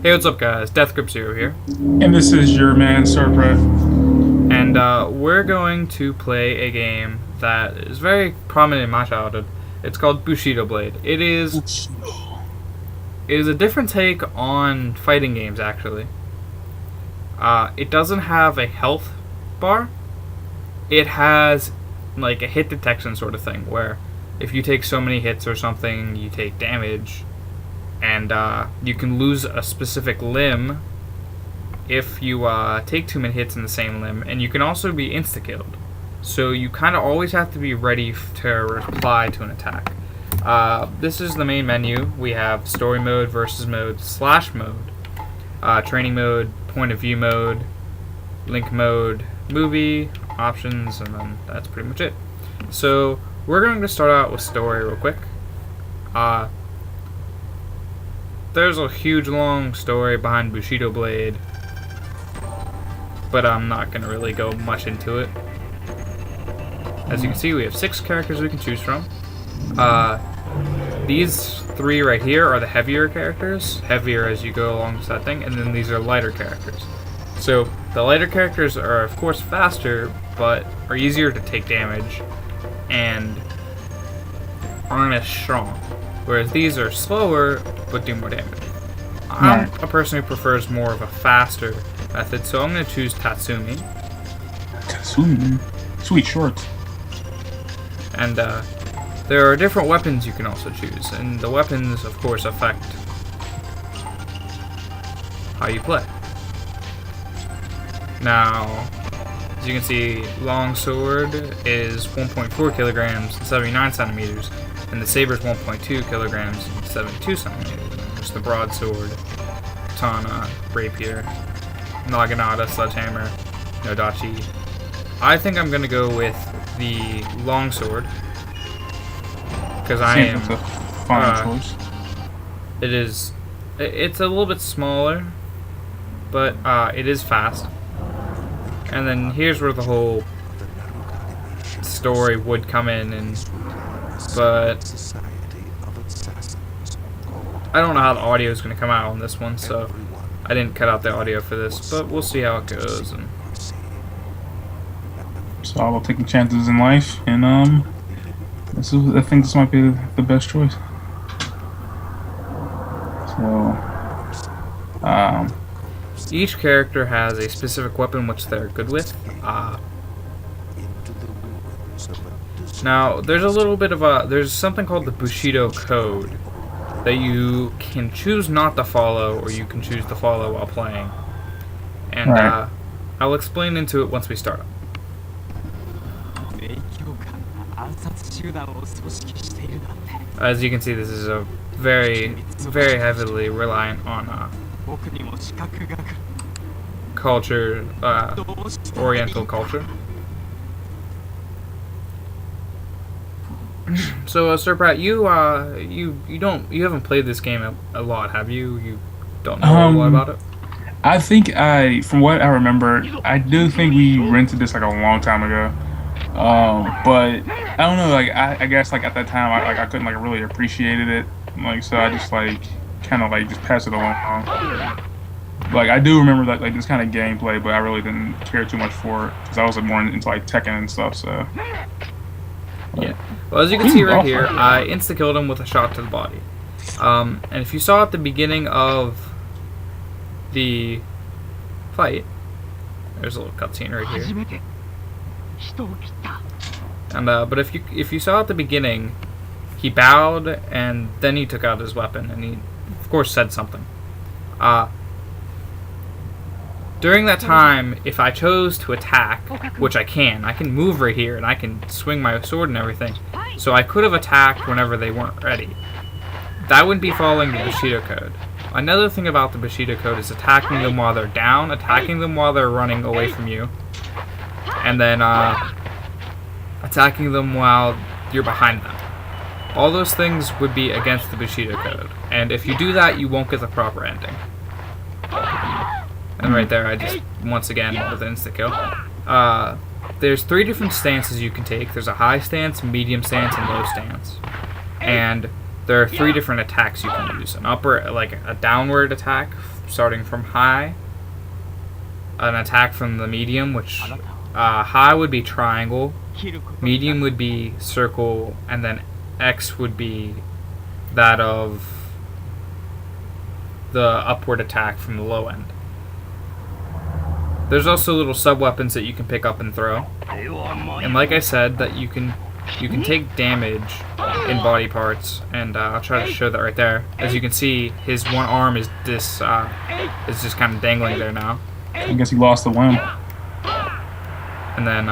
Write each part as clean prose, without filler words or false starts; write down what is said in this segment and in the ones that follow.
Hey, what's up, guys? deathgrip0 here. And this is your man, Surpret. And we're going to play a game that is very prominent in my childhood. It's called Bushido Blade. It is a different take on fighting games, actually. It doesn't have a health bar. It has like a hit detection sort of thing, where if you take so many hits or something, you take damage, and you can lose a specific limb if you take too many hits in the same limb, and you can also be insta-killed. So you kind of always have to be ready to reply to an attack. This is the main menu. We have story mode, versus mode, slash mode, training mode, point of view mode, link mode, movie, options, and then that's pretty much it. So we're going to start out with story real quick. There's a huge long story behind Bushido Blade, but I'm not going to really go much into it. As you can see, we have 6 characters we can choose from. These 3 right here are the heavier characters, heavier as you go along with that thing, and then these are lighter characters. So the lighter characters are of course faster, but are easier to take damage, and aren't as strong. Whereas these are slower, but do more damage. I'm a person who prefers more of a faster method, so I'm going to choose Tatsumi. Tatsumi? Sweet shorts. And there are different weapons you can also choose, and the weapons, of course, affect how you play. Now, as you can see, longsword is 1.4 kilograms and 79 centimeters, and the saber is 1.2 kilograms and 72 centimeters. There's the broadsword, katana, rapier, naginata, sledgehammer, nodachi. I think I'm going to go with the longsword, because I am... It's a fine choice. It's a little bit smaller, but it is fast. And then here's where the whole story would come in, but I don't know how the audio is going to come out on this one, so I didn't cut out the audio for this, but we'll see how it goes. And So I will taking chances in life, and I think this might be the best choice. So, each character has a specific weapon which they're good with. Now, there's something called the Bushido Code that you can choose not to follow, or you can choose to follow while playing. And right. I'll explain into it once we start up. As you can see, this is a very, very heavily reliant on culture, Oriental culture. So, Sir Pratt, you haven't played this game a lot, have you? You don't know a lot about it? I think from what I remember, I do think we rented this like a long time ago. But I don't know, like I guess like at that time I couldn't like really appreciated it, like, so I just like kind of like just passed it along. Like I do remember that like this kind of gameplay, but I really didn't care too much for it because I was like, more into like Tekken and stuff. So yeah. Well, as you can see right here, I insta-killed him with a shot to the body. And if you saw at the beginning of the fight, there's a little cutscene right here. And but if you saw at the beginning, he bowed and then he took out his weapon, and he of course said something. During that time, if I chose to attack, which I can move right here and I can swing my sword and everything, so I could have attacked whenever they weren't ready. That wouldn't be following the Bushido Code. Another thing about the Bushido Code is attacking them while they're down, attacking them while they're running away from you, and then attacking them while you're behind them. All those things would be against the Bushido Code, and if you do that, you won't get the proper ending. And right there, I just, once again, with an insta-kill. There's 3 different stances you can take. There's a high stance, medium stance, and low stance. And there are 3 different attacks you can use. An upper, like a downward attack, starting from high, an attack from the medium, which high would be triangle, medium would be circle, and then X would be that of the upward attack from the low end. There's also little sub-weapons that you can pick up and throw. And like I said, that you can take damage in body parts, and I'll try to show that right there. As you can see, his one arm is just kind of dangling there now. I guess he lost the limb. And then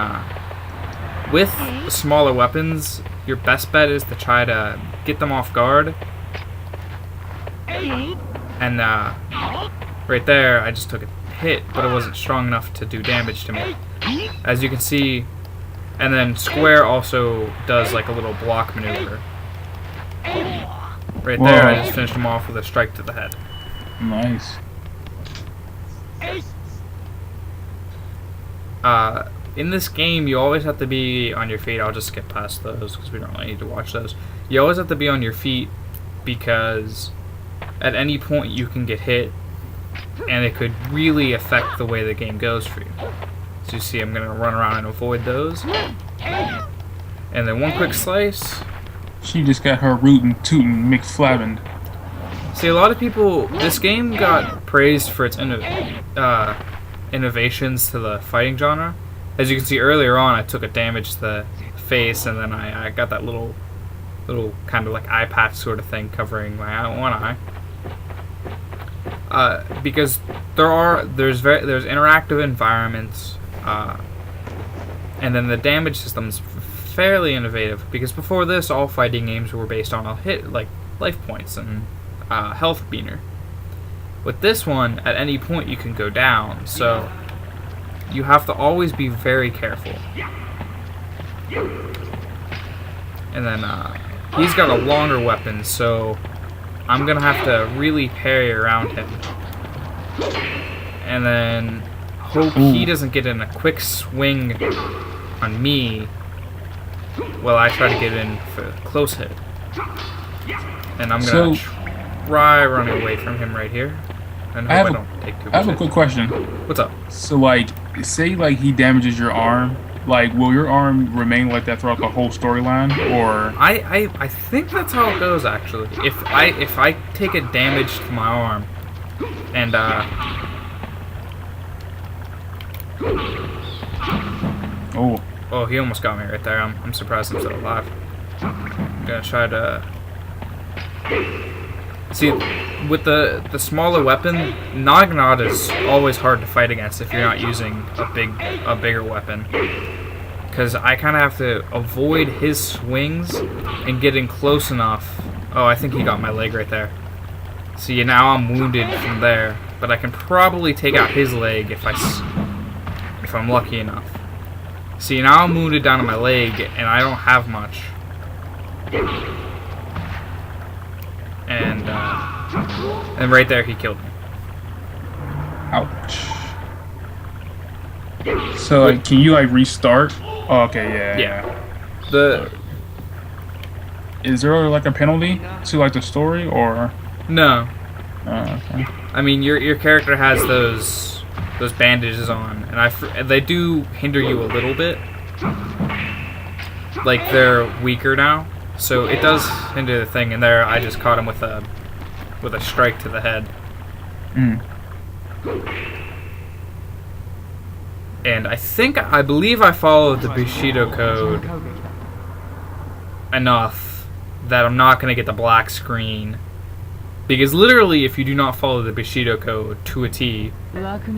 with the smaller weapons, your best bet is to try to get them off guard. And right there, I just took a hit, but it wasn't strong enough to do damage to me. As you can see, and then square also does like a little block maneuver. Right there, I just finished him off with a strike to the head. Nice. In this game, you always have to be on your feet. I'll just skip past those because we don't really need to watch those. You always have to be on your feet because at any point you can get hit, and it could really affect the way the game goes for you. So you see, I'm going to run around and avoid those. And then one quick slice. She just got her rootin' tootin' McFlabbin. See, a lot of people, this game got praised for its innovations to the fighting genre. As you can see earlier on, I took a damage to the face, and then I got that little kind of like eye patch sort of thing covering my one eye. Because there's interactive environments, and then the damage system's fairly innovative. Because before this, all fighting games were based on like life points and health meter. With this one, at any point you can go down, so you have to always be very careful. And then he's got a longer weapon, so I'm gonna have to really parry around him, and then hope he doesn't get in a quick swing on me while I try to get in for a close hit. And I'm gonna try running away from him right here, and hope I don't take too much. I have a quick question. What's up? So, like, say like he damages your arm. Like, will your arm remain like that throughout the whole storyline, or? I think that's how it goes, actually. If I take a damage to my arm, and oh, he almost got me right there. I'm surprised I'm still alive. I'm gonna try to see with the smaller weapon. Naginata is always hard to fight against if you're not using a bigger weapon. Because I kind of have to avoid his swings and getting close enough. Oh, I think he got my leg right there. See, now I'm wounded from there, but I can probably take out his leg if I'm lucky enough. See, now I'm wounded down to my leg, and I don't have much. And right there, he killed me. Ouch. So, like, can you like restart? Oh, okay, yeah. Is there like a penalty to like the story, or? No. Oh, okay. I mean, your character has those bandages on, and they do hinder you a little bit. Like, they're weaker now, so it does hinder the thing. And there, I just caught him with a strike to the head. And I believe I followed the Bushido code enough that I'm not going to get the black screen. Because literally, if you do not follow the Bushido code to a T,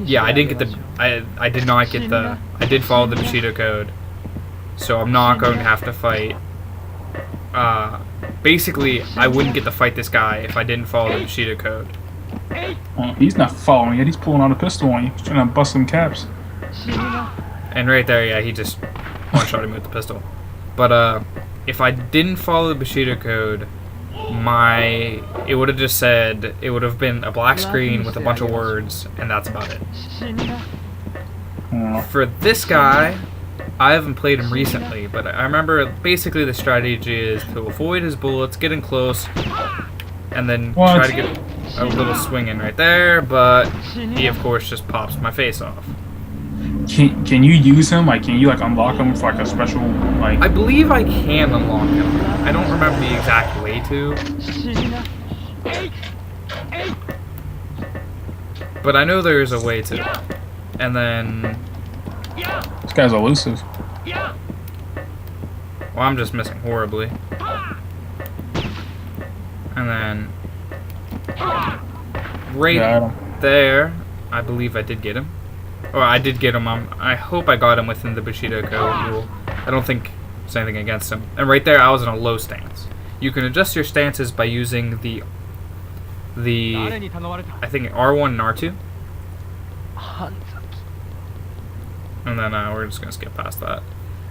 yeah, I did follow the Bushido code, so I'm not going to have to fight. Basically, I wouldn't get to fight this guy if I didn't follow the Bushido code. Well, he's not following it. He's pulling out a pistol on you. He's trying to bust some caps. And right there, yeah, he just one-shot him with the pistol. But if I didn't follow the Bushido code, it would have just said, it would have been a black screen with a bunch of words, and that's about it. For this guy, I haven't played him recently, but I remember basically the strategy is to avoid his bullets, get in close, and then try to get... a little swing in right there, but he of course just pops my face off. Can you use him? Like, can you like unlock him for like a special like? I believe I can unlock him. I don't remember the exact way to, but I know there is a way to. And then This guy's elusive. well, I'm just missing horribly. And then right there, I believe I did get him. Or I did get him. I hope I got him within the Bushido code rule. I don't think there's anything against him. And right there, I was in a low stance. You can adjust your stances by using the I think R1 and R2. And then we're just gonna skip past that.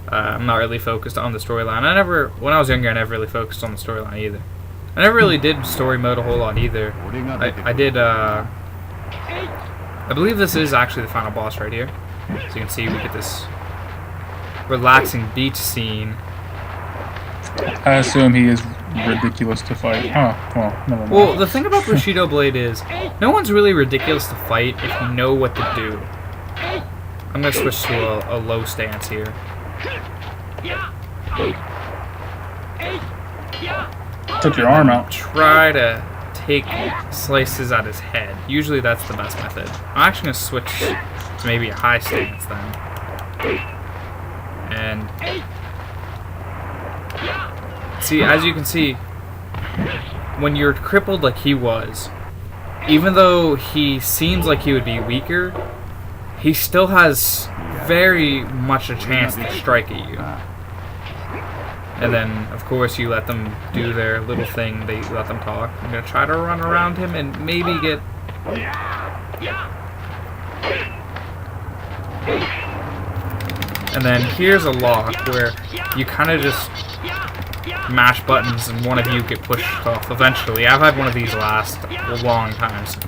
I'm not really focused on the storyline. When I was younger, I never really focused on the storyline either. I never really did story mode a whole lot either. I did, I believe this is actually the final boss right here. So you can see we get this relaxing beach scene. I assume he is ridiculous to fight. Oh, well, never mind. Well, the thing about Bushido Blade is, no one's really ridiculous to fight if you know what to do. I'm gonna switch to a low stance here. Took your arm out. Try to take slices at his head. Usually that's the best method. I'm actually gonna switch to maybe a high stance then. And see, as you can see, when you're crippled like he was, even though he seems like he would be weaker, he still has very much a chance to strike at you. And then, of course, you let them do their little thing. They let them talk. I'm gonna try to run around him and maybe get. And then here's a lock where you kind of just mash buttons and one of you get pushed off eventually. I've had one of these last a long time. So,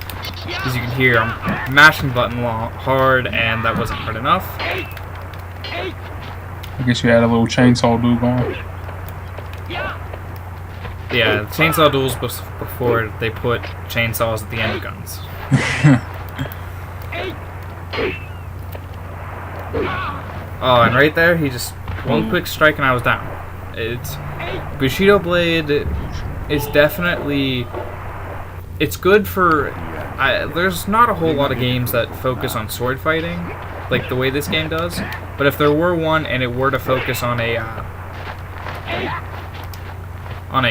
as you can hear, I'm mashing the button hard, and that wasn't hard enough. I guess you had a little chainsaw dude going. Yeah, chainsaw duels before they put chainsaws at the end of guns. Oh, and right there, he just one quick strike and I was down. It's Bushido Blade is definitely it's good for. There's not a whole lot of games that focus on sword fighting like the way this game does. But if there were one and it were to focus on a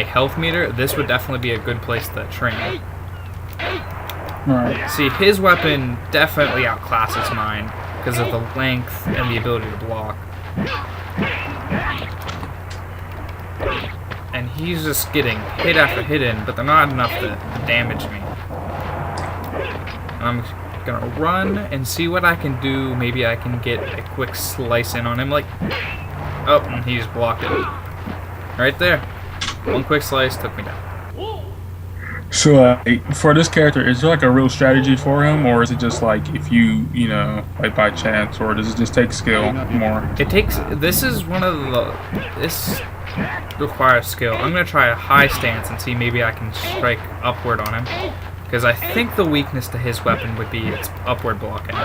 health meter, this would definitely be a good place to train. Right. See, his weapon definitely outclasses mine because of the length and the ability to block. And he's just getting hit after hit in, but they're not enough to damage me. And I'm gonna run and see what I can do. Maybe I can get a quick slice in on him, like... Oh, and he just blocked it. Right there. One quick slice took me down. So, for this character, is there like a real strategy for him, or is it just like if you know, like by chance, or does it just take skill more? It takes. This is one of the. This requires skill. I'm gonna try a high stance and see maybe I can strike upward on him, because I think the weakness to his weapon would be its upward blocking.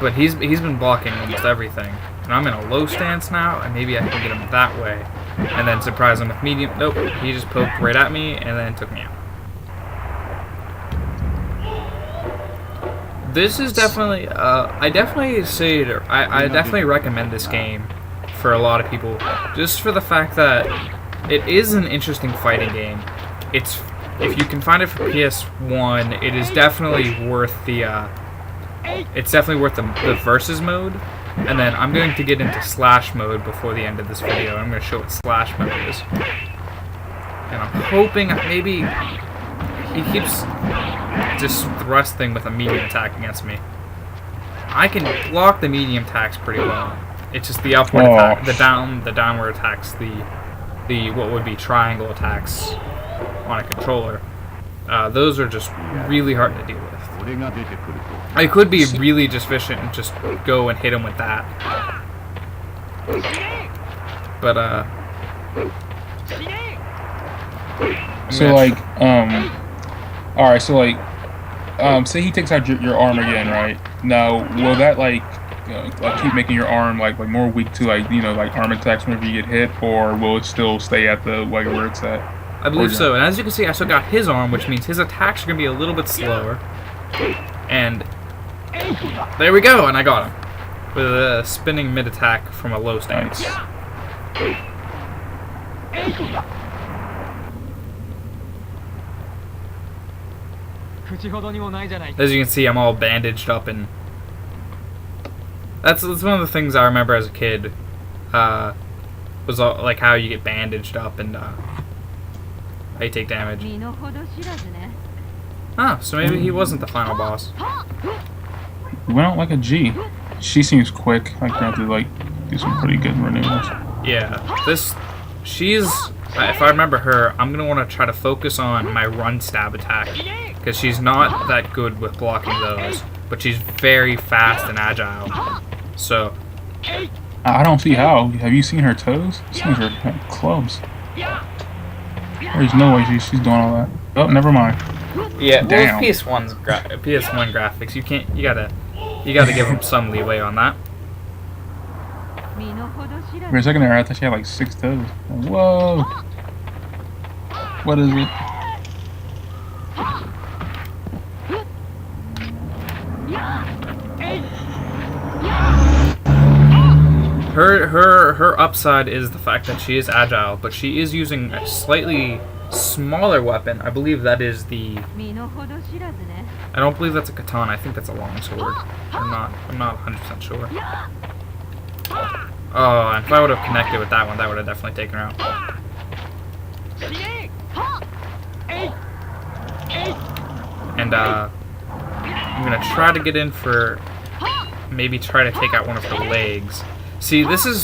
But he's been blocking almost everything, and I'm in a low stance now, and maybe I can get him that way. And then surprise him with medium. Nope, he just poked right at me and then took me out. This is definitely, I definitely recommend this game for a lot of people, just for the fact that it is an interesting fighting game. If you can find it for PS1, it is definitely worth the, the versus mode. And then I'm going to get into slash mode before the end of this video. I'm going to show what slash mode is. And I'm hoping maybe he keeps just thrusting with a medium attack against me. I can block the medium attacks pretty well. It's just the upward attack, the downward attacks, the what would be triangle attacks on a controller. Those are just really hard to deal with. I could be really just efficient and just go and hit him with that. But so like All right, so like, say he takes out your arm again, right? Now, will that like keep making your arm like more weak to like like arm attacks whenever you get hit, or will it still stay at the like where it's at? I Or believe so. And as you can see, I still got his arm, which means his attacks are going to be a little bit slower. And there we go, and I got him. With a spinning mid-attack from a low stance. nice. As you can see, I'm all bandaged up, and that's one of the things I remember as a kid. Was all, like how you get bandaged up and how you take damage. Ah, so maybe he wasn't the final boss. We went out like a G. She seems quick. Like to have to like do some pretty good maneuvers. Yeah, she's, if I remember her, I'm gonna want to try to focus on my run stab attack, because she's not that good with blocking those, but she's very fast and agile. So I don't see how. Have you seen her toes? These things are like clubs. There's no way she's doing all that. Oh, never mind. yeah, Damn. well, PS1 graphics, you gotta give them some leeway on that. For a second there, I thought she had like 6 toes. Whoa! What is it? Her upside is the fact that she is agile, but she is using a slightly smaller weapon. I believe that is the. I don't believe that's a katana. I think that's a long sword. I'm not 100% sure. Oh, and if I would have connected with that one, that would have definitely taken her out. And I'm gonna try to get in for maybe try to take out one of her legs. See, it's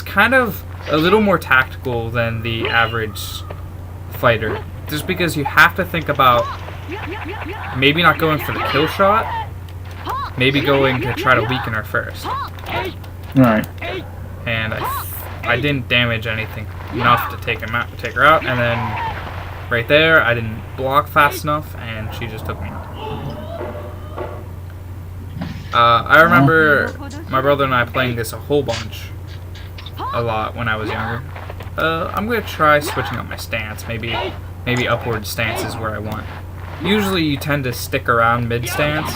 kind of a little more tactical than the average fighter, just because you have to think about maybe not going for the kill shot, maybe going to try to weaken her first. Right. And I didn't damage anything enough to take her out, and then right there I didn't block fast enough, and she just took me out. I remember my brother and I playing this a whole bunch, a lot when I was younger. I'm gonna try switching up my stance. Maybe upward stance is where I want. Usually you tend to stick around mid stance,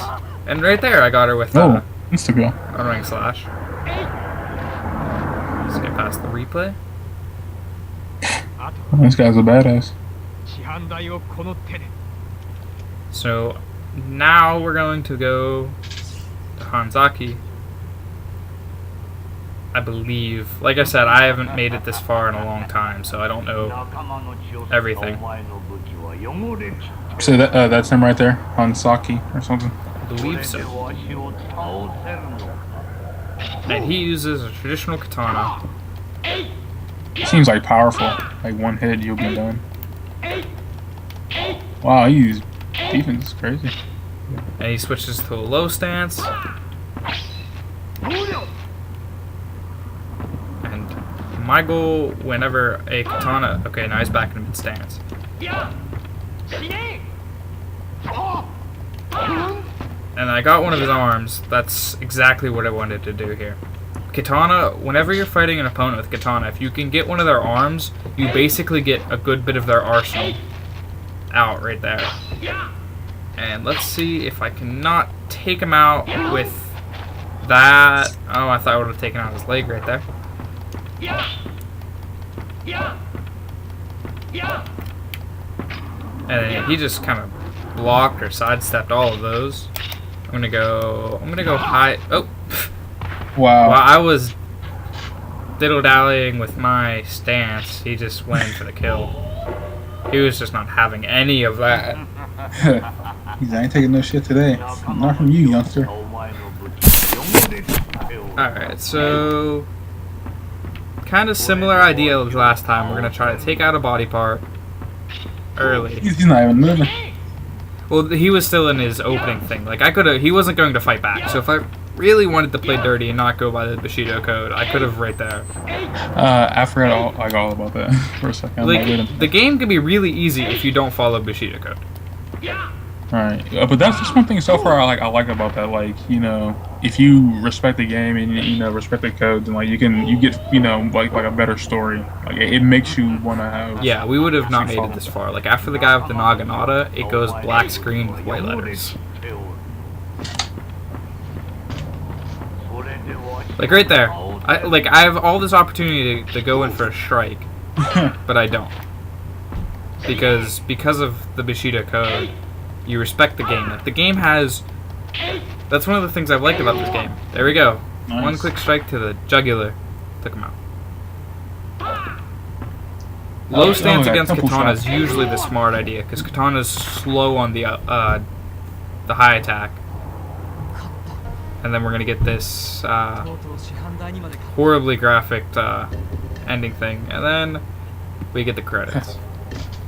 and right there I got her with Oh, insta-kill. a ring slash. Let's get past the replay. Oh, this guy's a badass. So now we're going to go to Hanzaki. I believe. Like I said, I haven't made it this far in a long time, so I don't know everything. So that's him right there, Hansaki or something. I believe so. And he uses a traditional katana. Seems like powerful. Like one hit, you'll be done. Wow, he used defense. It's crazy. And he switches to a low stance. And my goal whenever a katana... Okay, now he's back in mid stance. And I got one of his arms. That's exactly what I wanted to do here. Katana, whenever you're fighting an opponent with katana, if you can get one of their arms, you basically get a good bit of their arsenal out right there. And let's see if I cannot take him out with that. Oh, I thought I would have taken out his leg right there. And he just kind of blocked or sidestepped all of those. I'm gonna go high. Oh, Wow. while I was diddle-dallying with my stance, he just went in for the kill. He was just not having any of that. He's I ain't taking no shit today. Not from you, youngster. Alright, so kind of similar idea as last time. We're gonna try to take out a body part early. He's not even moving. Well, he was still in his opening thing. Like he wasn't going to fight back. So really wanted to play dirty and not go by the Bushido code, I could have right there. I forgot all about that for a second. Like, the game can be really easy if you don't follow Bushido code. Right, but that's just one thing so far I like about that. Like, you know, if you respect the game and you know respect the codes, and like you get you know like a better story. Like it makes you want to have. Yeah, we would have not made it this far. Like after the guy with the Naginata, it goes black screen with white letters. Like right there, I have all this opportunity to go in for a strike, but I don't because of the Bushido code. You respect the game. Like the game has. That's one of the things I've liked about this game. There we go. Nice. One quick strike to the jugular. Took him out. Low stance against katana is usually the smart idea because katana is slow on the high attack, and then we're gonna get this horribly graphic ending thing, and then we get the credits.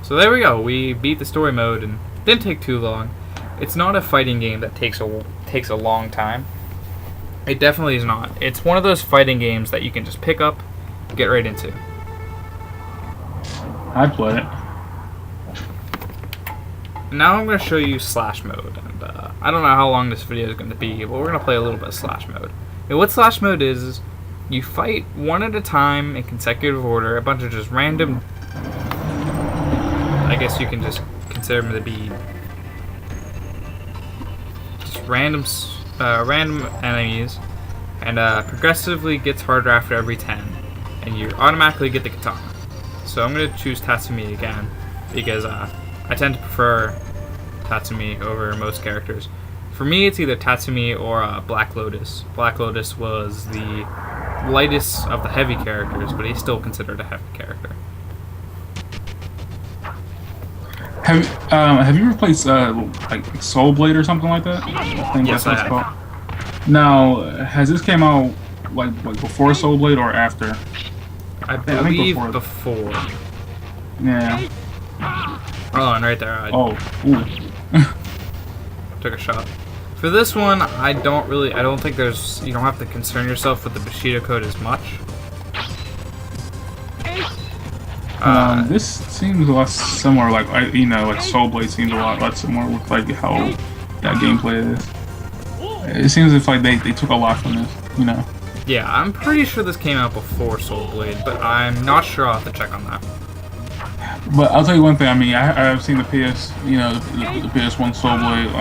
So there we go. We beat the story mode and didn't take too long. It's not a fighting game that takes a long time. It definitely is not. It's one of those fighting games that you can just pick up, get right into. I play it. Now I'm going to show you Slash mode, and I don't know how long this video is going to be, but we're going to play a little bit of Slash mode. And what Slash mode is you fight one at a time in consecutive order, a bunch of just random. I guess you can just consider them to be just random enemies, and progressively gets harder after every 10, and you automatically get the katana. So I'm going to choose Tatsumi again because I tend to prefer Tatsumi over most characters. For me, it's either Tatsumi or Black Lotus. Black Lotus was the lightest of the heavy characters, but he's still considered a heavy character. Have you ever played like Soul Blade or something like that? Yes, I have. Now, has this came out like before Soul Blade or after? I believe before. Yeah. Oh, and right there. Ooh. Took a shot. For this one, I don't think you don't have to concern yourself with the Bushido code as much. This seems a lot similar, like like Soul Blade seems a lot similar with like how that gameplay is. It seems as if like they took a lot from this, you know. Yeah, I'm pretty sure this came out before Soul Blade, but I'm not sure. I'll have to check on that. But I'll tell you one thing. I mean, I've seen the PS, the PS1 Soul Blade.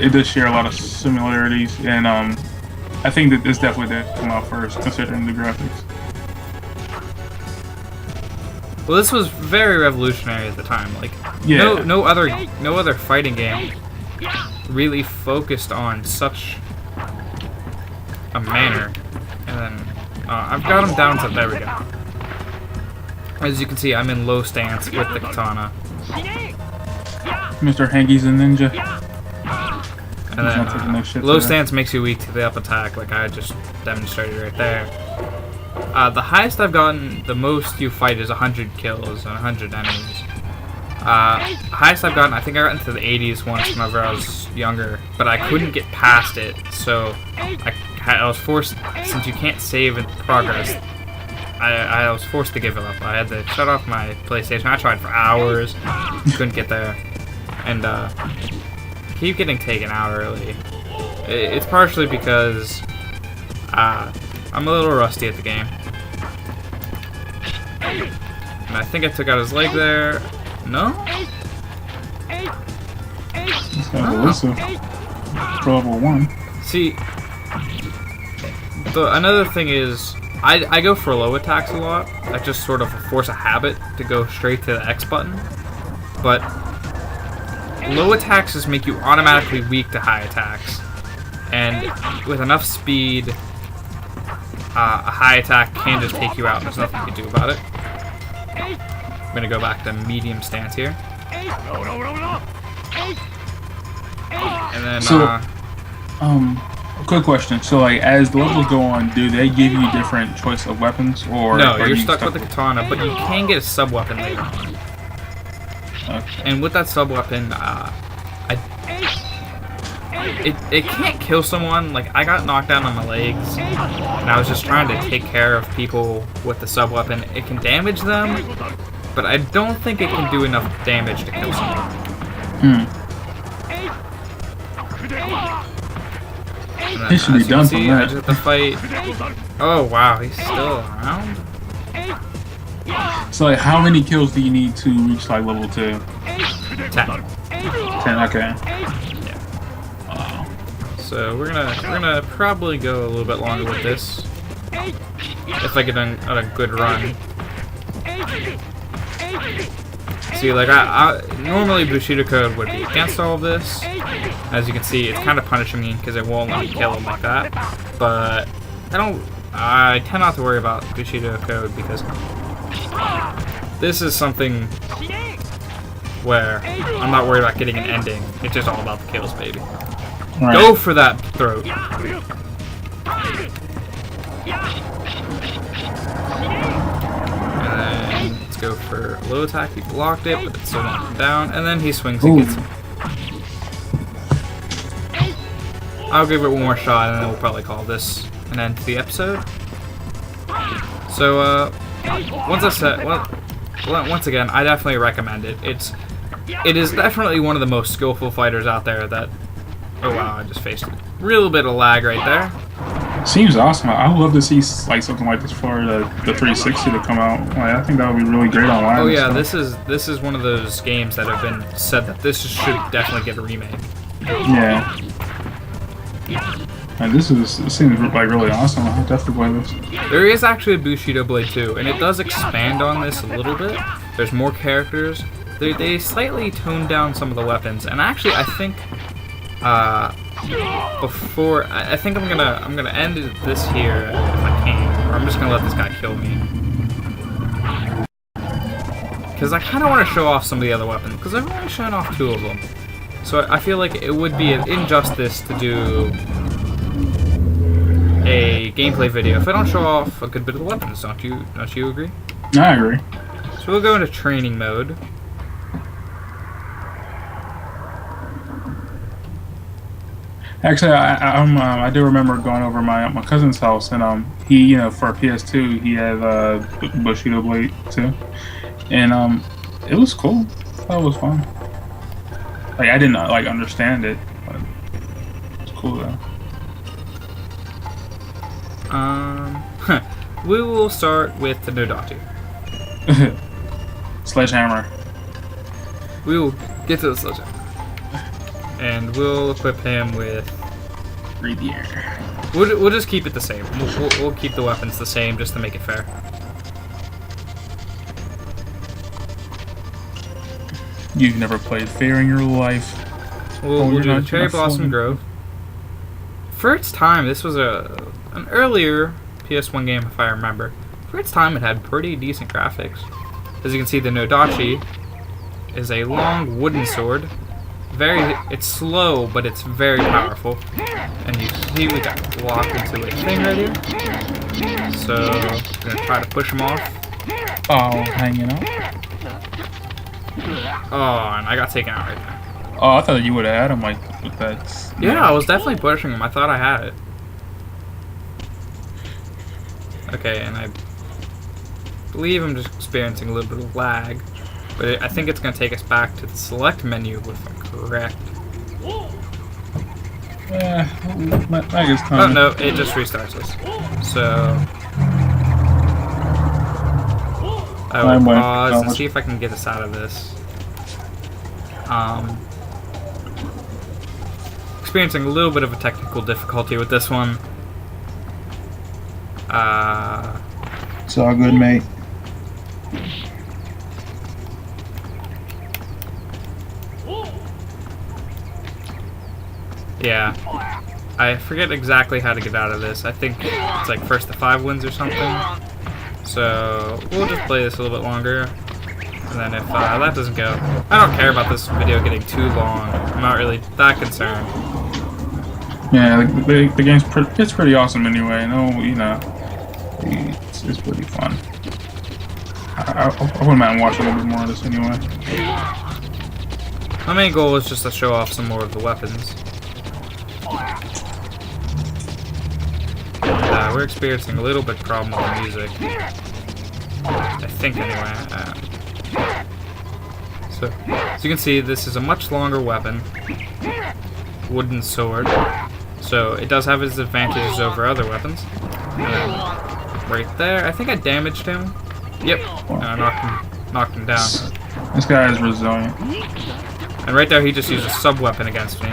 It does share a lot of similarities, and I think that this definitely did come out first, considering the graphics. Well, this was very revolutionary at the time. Like, yeah. no other fighting game really focused on such a manner. And then I've got him down to there we go. As you can see, I'm in low stance with the katana. Mr. Hanky's a ninja. And then low stance makes you weak to the up attack, like I just demonstrated right there. The highest I've gotten, the most you fight is 100 kills and 100 enemies. Highest I've gotten, I think I got into the 80s once whenever I was younger, but I couldn't get past it, so I was forced, since you can't save in progress, I was forced to give it up. I had to shut off my PlayStation. I tried for hours, couldn't get there, and keep getting taken out early. It's partially because I'm a little rusty at the game. And I think I took out his leg there. No? It's got elusive. Level 1. See, another thing is, I go for low attacks a lot. I just sort of force a habit to go straight to the X button. But low attacks just make you automatically weak to high attacks. And with enough speed, a high attack can just take you out. There's nothing you can do about it. I'm going to go back to medium stance here. And then, so, quick question. So, like, as the levels go on, do they give you different choice of weapons, or no? You're stuck with the katana, but you can get a sub weapon later on. Okay. And with that sub weapon, it can't kill someone. Like, I got knocked down on my legs, and I was just trying to take care of people with the sub weapon. It can damage them, but I don't think it can do enough damage to kill someone. It should be done from that. I just have to fight. Oh wow, he's still around. So like, how many kills do you need to reach like level 2? 10. 10. Okay. Yeah. So we're gonna probably go a little bit longer with this if I get on a good run. See, like I normally Bushido code would be against all of this. As you can see, it's kind of punishing me because it won't let me kill him like that. But I tend not to worry about Bushido code because this is something where I'm not worried about getting an ending. It's just all about the kills, baby. Right. Go for that throat. And then let's go for low attack. He blocked it, but it's still knocked him down. And then he swings and gets him. I'll give it one more shot, and then we'll probably call this an end to the episode. So, once again, I definitely recommend it. It is definitely one of the most skillful fighters out there. That, oh wow, I just faced a real bit of lag right there. Seems awesome. I would love to see like something like this for the 360 to come out. Like, I think that would be really great online. Oh yeah, this is one of those games that have been said that this should definitely get a remake. Yeah. And this seems like really awesome. I'll definitely play this. There is actually a Bushido Blade 2, and it does expand on this a little bit. There's more characters. They slightly toned down some of the weapons, and actually I think I think I'm gonna end this here if I can, or I'm just gonna let this guy kill me. Because I kind of want to show off some of the other weapons, because I've only shown off 2 of them. So I feel like it would be an injustice to do a gameplay video if I don't show off a good bit of the weapons. Don't you agree? I agree. So we'll go into training mode. Actually, I do remember going over my cousin's house, and he for a PS2 he had Bushido Blade 2, and it was cool. That was fun. Like, I didn't like understand it, but it's cool though. We will start with the Nodatu. Sledgehammer. We will get to the sledgehammer. And we'll equip him with... Rapier. We'll just keep it the same. We'll keep the weapons the same just to make it fair. You've never played fair in your life. We'll do Cherry Blossom Grove. For its time, this was an earlier PS1 game, if I remember. For its time, it had pretty decent graphics. As you can see, the Nodachi is a long wooden sword. It's slow, but it's very powerful. And you see we got locked into a thing right here. So, I'm gonna try to push him off. Oh, hanging out. Oh, and I got taken out right there. Oh, I thought you would have had him like with that. Yeah, I was definitely pushing him. I thought I had it. Okay, and I believe I'm just experiencing a little bit of lag. But I think it's going to take us back to the select menu if I'm correct. Yeah, lag is Oh, no, it just restarts us. So... I will pause and see if I can get us out of this. Experiencing a little bit of a technical difficulty with this one. It's all good, mate. Yeah. I forget exactly how to get out of this. I think it's like first to 5 wins or something. So we'll just play this a little bit longer. And then if that doesn't go, I don't care about this video getting too long. I'm not really that concerned. Yeah, the game's it's pretty awesome anyway. No, it's pretty fun. I wouldn't mind watching a little bit more of this anyway. My main goal is just to show off some more of the weapons. we're experiencing a little bit problem with the music. I think, anyway. So, as you can see, this is a much longer weapon. Wooden sword. So, it does have its advantages over other weapons. Right there. I think I damaged him. Yep. And I knocked him down. This guy is resilient. And right there, he just used a sub-weapon against me.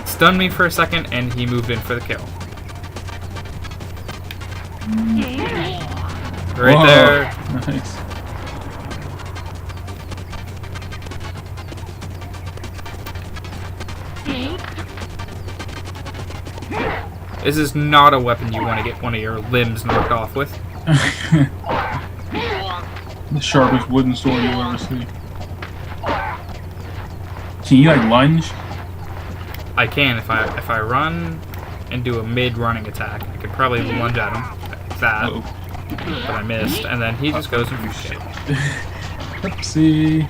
Stunned me for a second, and he moved in for the kill. Right Whoa. there. Nice. This is not a weapon you want to get one of your limbs knocked off with. The sharpest wooden sword you'll ever see. Can you like lunge? I can if I run and do a mid-running attack. I could probably lunge at him like that, Uh-oh. but I missed, and then he just goes and shit. shit. Oopsie.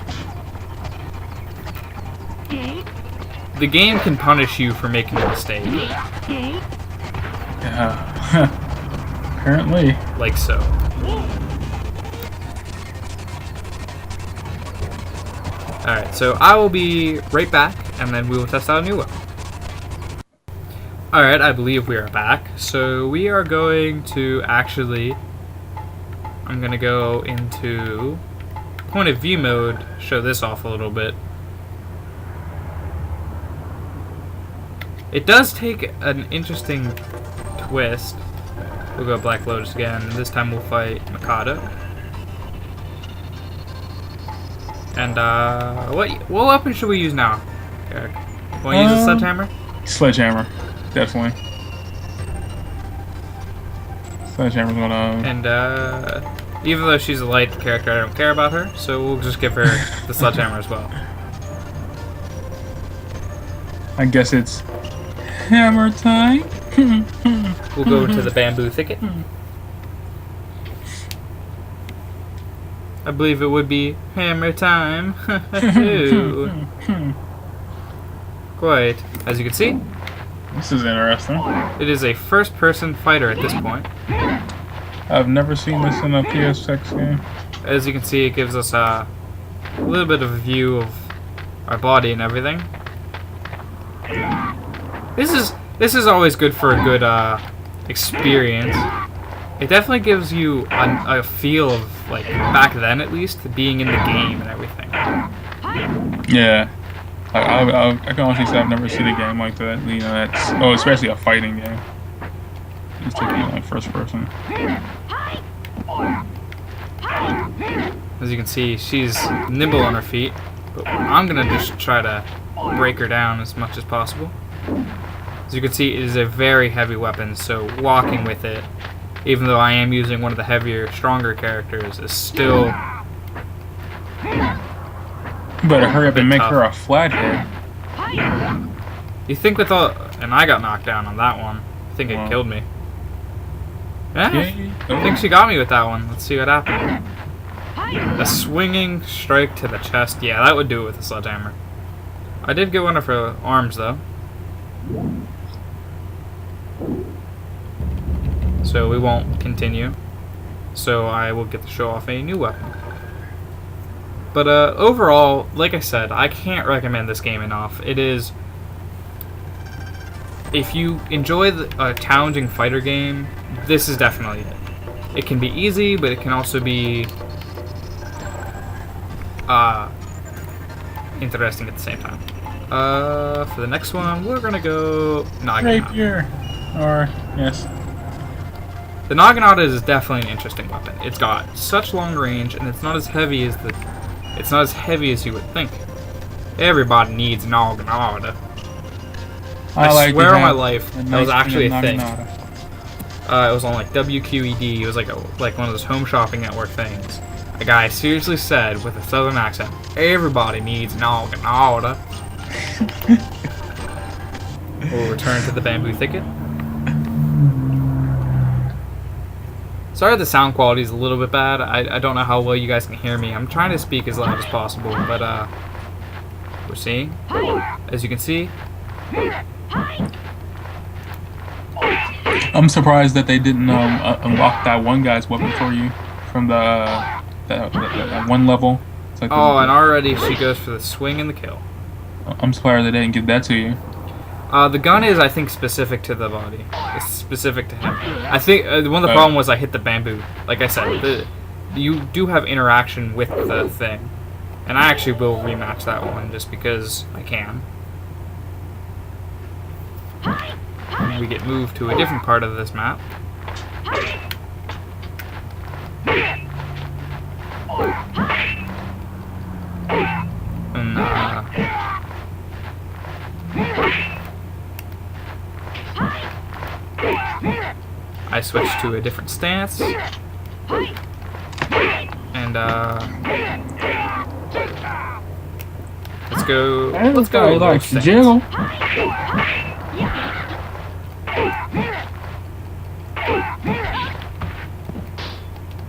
The game can punish you for making a mistake, Yeah. Apparently. like so. Alright, so I will be right back, and then we will test out a new one. Alright, I believe we are back. So we are going to actually... I'm going to go into point of view mode, show this off a little bit. It does take an interesting twist. We'll go Black Lotus again, and this time we'll fight Mikado. And, what weapon should we use now, Eric? Want to use a sledgehammer? Sledgehammer. Definitely. Sledgehammer's gonna... And, even though she's a light character, I don't care about her, so we'll just give her the sledgehammer as well. I guess it's... hammer time? We'll go into the bamboo thicket. I believe it would be hammer time. Ooh. Quite. As you can see, This is interesting. it is a first-person fighter at this point. I've never seen this in a PSX game. As you can see, it gives us a little bit of a view of our body and everything. This is always good for a good experience. It definitely gives you a feel of, like, back then at least, being in the game and everything. Yeah. I can honestly say I've never seen a game like that. You know, that's... Oh, especially a fighting game. It's taking like first person. As you can see, she's nimble on her feet, but I'm gonna just try to break her down as much as possible. As you can see, it is a very heavy weapon, so walking with it, even though I am using one of the heavier, stronger characters, is still... You better hurry up and make tough. her a flathead. You think with all... And I got knocked down on that one. I think it killed me. Yeah, I think she got me with that one. Let's see what happened. A swinging strike to the chest. Yeah, that would do it with a sledgehammer. I did get one of her arms, though. So we won't continue. So I will get to show off a new weapon. But overall, like I said, I can't recommend this game enough. It is... If you enjoy a challenging fighter game, this is definitely it. It can be easy, but it can also be interesting at the same time. For the next one, we're gonna go Naginata. Rapier. Or, yes. The Naginata is definitely an interesting weapon. It's got such long range, and it's not as heavy as you would think. Everybody needs Naginata. I swear on my life, that was actually a thing. It was on like WQED. It was like one of those home shopping network things. A guy seriously said with a southern accent, "Everybody needs Naginata." We'll return to the bamboo thicket. Sorry the sound quality is a little bit bad. I don't know how well you guys can hear me. I'm trying to speak as loud as possible, but we're seeing, as you can see, I'm surprised that they didn't unlock that one guy's weapon for you from that one level. It's like Oh, and already she goes for the swing and the kill. I'm surprised they didn't give that to you. The gun is, I think, specific to the body. It's specific to him. I think one of the problem was I hit the bamboo. Like I said, you do have interaction with the thing. And I actually will rematch that one just because I can. And we get moved to a different part of this map. And, I switch to a different stance. And, let's go. Let's go. Like jiggle.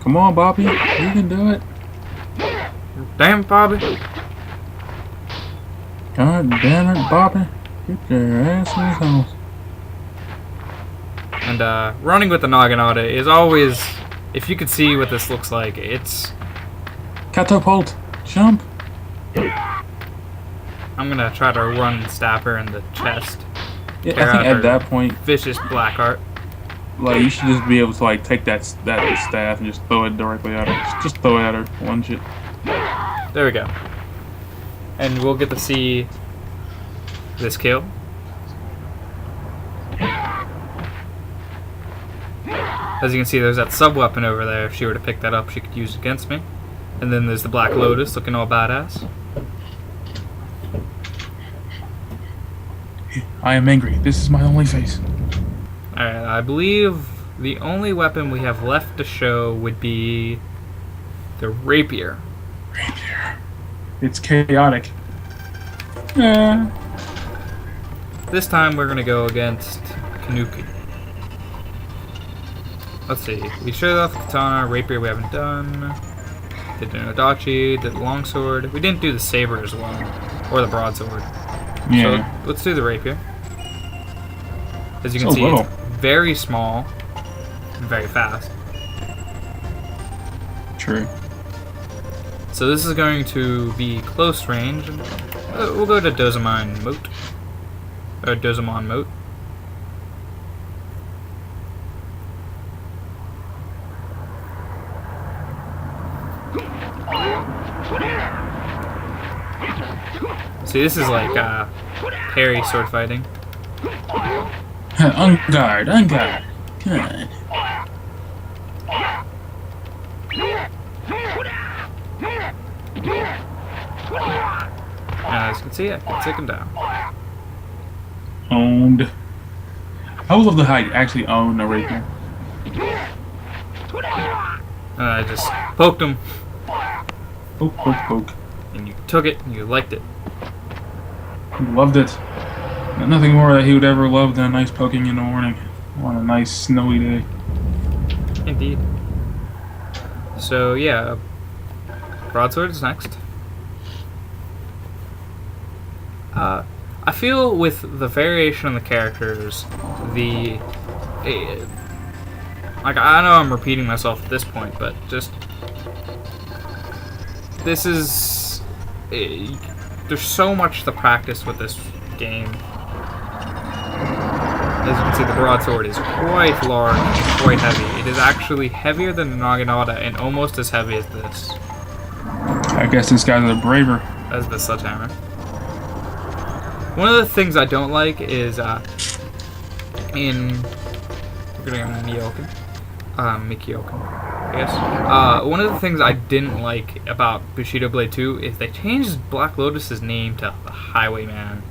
Come on, Bobby. You can do it. Damn, Bobby. God damn it, Bobby. Get your ass in his house. And running with the Naginata is always, if you could see what this looks like, it's... Catapult. Jump. I'm gonna try to run and stab her in the chest. Yeah, I think at that point, vicious black art. like, you should just be able to like take that staff and just throw it directly at her. Just throw it at her. Lunge it. There we go. And we'll get to see this kill. As you can see, there's that sub-weapon over there. If she were to pick that up, she could use it against me. And then there's the Black Lotus looking all badass. I am angry. This is my only face. Alright, I believe the only weapon we have left to show would be the rapier. Rapier. It's chaotic. Yeah. This time we're gonna go against Kanuki. Let's see. We showed off the katana, rapier we haven't done. Did an Odachi, did the longsword. We didn't do the saber as well, or the broadsword. Yeah. So let's do the rapier. As you can So see, little. it's very small and very fast. True. So this is going to be close range. We'll go to Dozamon Moat. Or Dozamon Moat. See, this is like parry sword fighting. On guard, on guard. Good. As you can see, I can take him down. Owned. I would love to actually own a rapier. And I just poked him, Poke, poke, poke. and you took it, and you liked it. He loved it. Nothing more that he would ever love than a nice poking in the morning on a nice snowy day. Indeed. So yeah, broadsword is next. I feel with the variation in the characters, like, I know I'm repeating myself at this point, but just this is there's so much to practice with this game. As you can see, the broadsword is quite large and quite heavy. It is actually heavier than the Naginata and almost as heavy as this. I guess this guy's a braver. As the sledgehammer. One of the things I don't like is in we're gonna go Mikioken, I guess. One of the things I didn't like about Bushido Blade 2 is they changed Black Lotus's name to the Highwayman.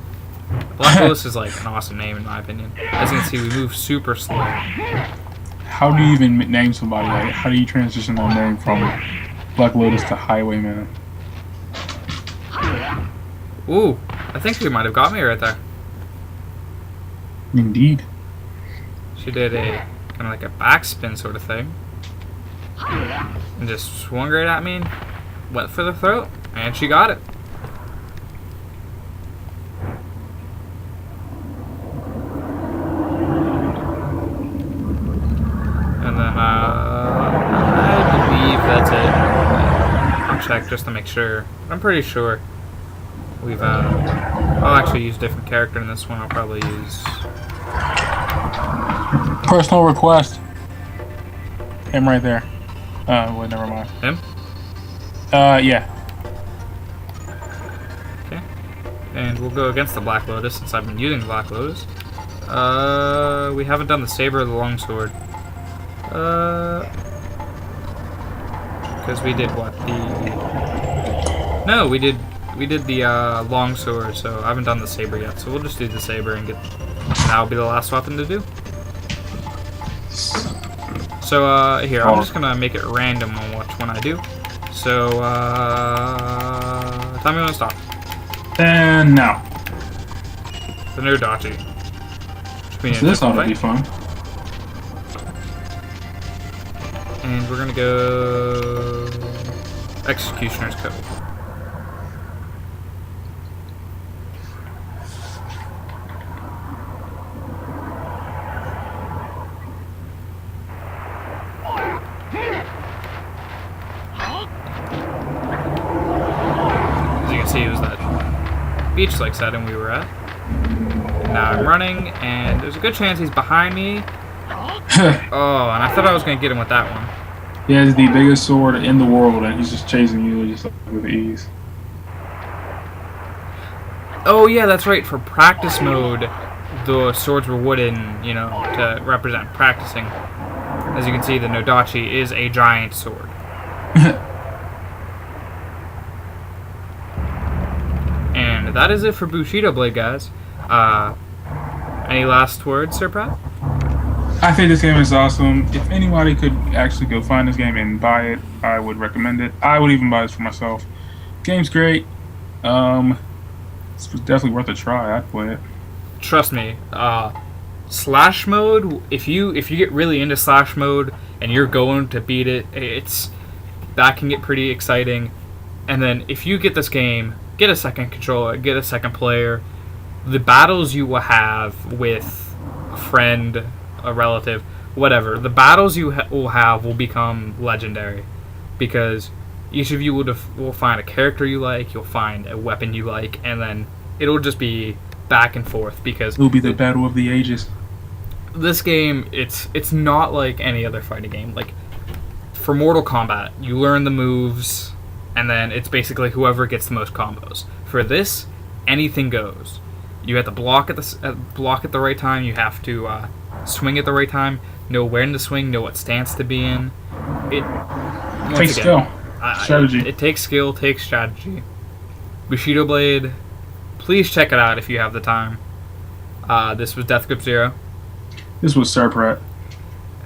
Black Lotus is like an awesome name in my opinion. As you can see, we move super slow. How do you even name somebody? Like, how do you transition their name from Black Lotus to Highwayman? Ooh, I think she might have got me right there. Indeed. She did a kind of like a backspin sort of thing. And just swung right at me and went for the throat. And she got it. just to make sure. I'm pretty sure we've. I'll actually use a different character in this one. I'll probably use Personal request. Him right there. Wait, never mind. him. Yeah. Okay. And we'll go against the Black Lotus since I've been using the Black Lotus. We haven't done the saber or the longsword. Because we did what? No, we did the longsword, so I haven't done the saber yet. So we'll just do the saber and that'll be the last weapon to do. So here, I'm just gonna make it random on which one I do. So tell me when to stop. And now. The Nodachi. So this ought to be fun. And we're gonna go Executioner's Code. As you can see, it was that beach-like setting we were at. Now I'm running, and there's a good chance he's behind me. Oh, and I thought I was going to get him with that one. He has the biggest sword in the world, and he's just chasing you just with ease. Oh, yeah, that's right. For practice mode, the swords were wooden, you know, to represent practicing. As you can see, the Nodachi is a giant sword. And that is it for Bushido Blade, guys. Any last words, Sir Pratt? I think this game is awesome. If anybody could actually go find this game and buy it, I would recommend it. I would even buy this for myself. Game's great. It's definitely worth a try. I'd play it. Trust me. Slash mode. If you get really into slash mode and you're going to beat it, that can get pretty exciting. And then if you get this game, get a second controller, get a second player. The battles you will have with a friend, a relative, whatever, the battles you will have will become legendary, because each of you will find a character you like, you'll find a weapon you like, and then it'll just be back and forth, because it'll be the battle of the ages. This game, it's not like any other fighting game. Like, for Mortal Kombat, you learn the moves, and then it's basically whoever gets the most combos. For this, anything goes. You have to block at the right time. You have to swing at the right time. Know when to swing. Know what stance to be in. It takes skill, strategy. It takes skill, takes strategy. Bushido Blade. Please check it out if you have the time. This was deathgrip0. This was Sir Pratt.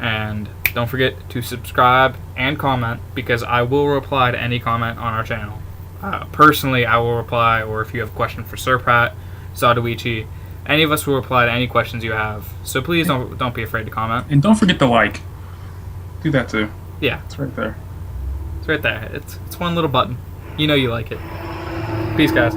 And don't forget to subscribe and comment, because I will reply to any comment on our channel. Personally, I will reply, or if you have a question for Sir Pratt, Zadawichi, any of us will reply to any questions you have. So please don't be afraid to comment. And don't forget to like. Do that too. Yeah. It's right there. It's right there. It's one little button. You know you like it. Peace, guys.